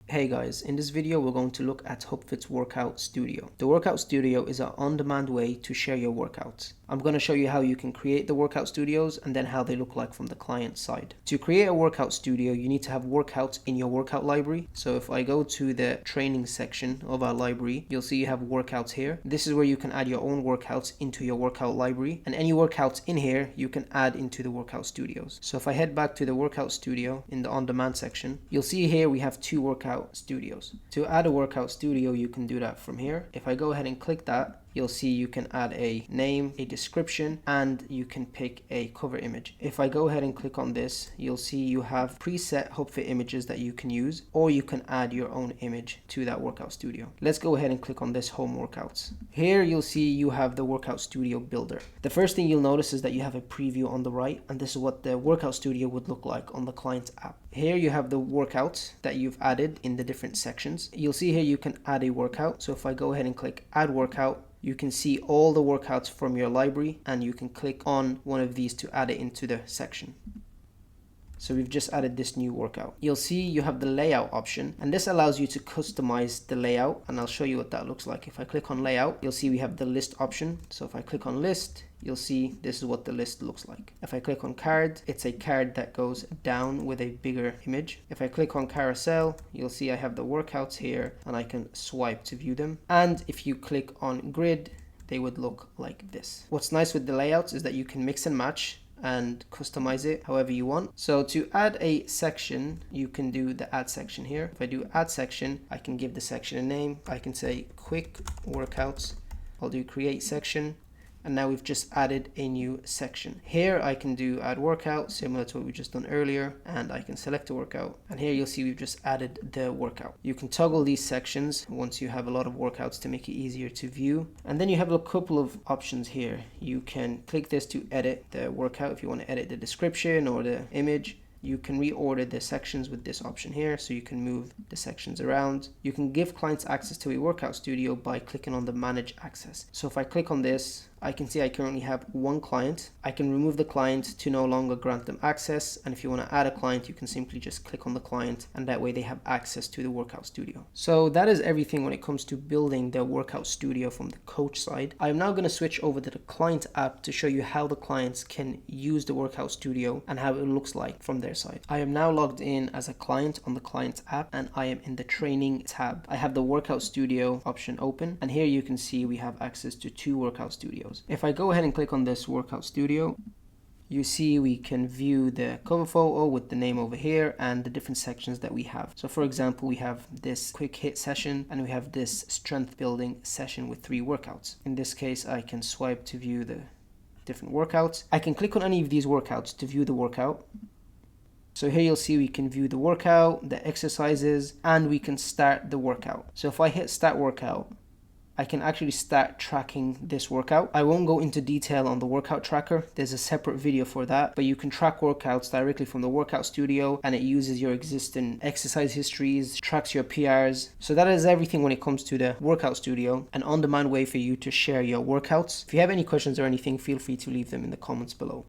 Hey guys, in this video we're going to look at HubFit's Workout Studio. The Workout Studio is an on-demand way to share your workouts. I'm going to show you how you can create the workout studios and then how they look like from the client side. To create a workout studio, you need to have workouts in your workout library. So if I go to the training section of our library, you'll see you have workouts here. This is where you can add your own workouts into your workout library, and any workouts in here you can add into the workout studios. So if I head back to the workout studio in the on-demand section, you'll see here we have two workout studios. To add a workout studio, you can do that from here. If I go ahead and click that, you'll see you can add a name, a description, and you can pick a cover image. If I go ahead and click on this, you'll see you have preset HubFit images that you can use, or you can add your own image to that workout studio. Let's go ahead and click on this home workouts. Here you'll see you have the workout studio builder. The first thing you'll notice is that you have a preview on the right, and this is what the workout studio would look like on the client's app. Here you have the workouts that you've added in the different sections. You'll see here you can add a workout. So if I go ahead and click add workout, you can see all the workouts from your library, and you can click on one of these to add it into the section. So we've just added this new workout. You'll see you have the layout option, and this allows you to customize the layout, and I'll show you what that looks like. If I click on layout, you'll see we have the list option. So if I click on list, you'll see this is what the list looks like. If I click on card, it's a card that goes down with a bigger image. If I click on carousel, you'll see I have the workouts here, and I can swipe to view them. And if you click on grid, they would look like this. What's nice with the layouts is that you can mix and match and customize it however you want. So to add a section, you can do the add section here. If I do add section, I can give the section a name. I can say quick workouts. I'll do create section, and now we've just added a new section. Here I can do add workout, similar to what we just done earlier, and I can select a workout, and here you'll see we've just added the workout. You can toggle these sections once you have a lot of workouts to make it easier to view, and then you have a couple of options here. You can click this to edit the workout if you want to edit the description or the image. You can reorder the sections with this option here, so you can move the sections around. You can give clients access to a workout studio by clicking on the manage access. So if I click on this, I can see I currently have one client. I can remove the client to no longer grant them access, and if you want to add a client, you can simply just click on the client, and that way they have access to the workout studio. So that is everything when it comes to building the workout studio from the coach side. I am now going to switch over to the client app to show you how the clients can use the workout studio and how it looks like from their side. I am now logged in as a client on the client's app, and I am in the training tab. I have the workout studio option open, and here you can see we have access to two workout studios. If I go ahead and click on this workout studio, you see we can view the cover photo with the name over here and the different sections that we have. So for example, we have this quick hit session, and we have this strength building session with 3 workouts. In this case, I can swipe to view the different workouts. I can click on any of these workouts to view the workout. So here you'll see we can view the workout, the exercises, and we can start the workout. So if I hit start workout, I can actually start tracking this workout. I won't go into detail on the workout tracker. There's a separate video for that, but you can track workouts directly from the workout studio, and it uses your existing exercise histories, tracks your PRs. So that is everything when it comes to the workout studio, an on-demand way for you to share your workouts. If you have any questions or anything, feel free to leave them in the comments below.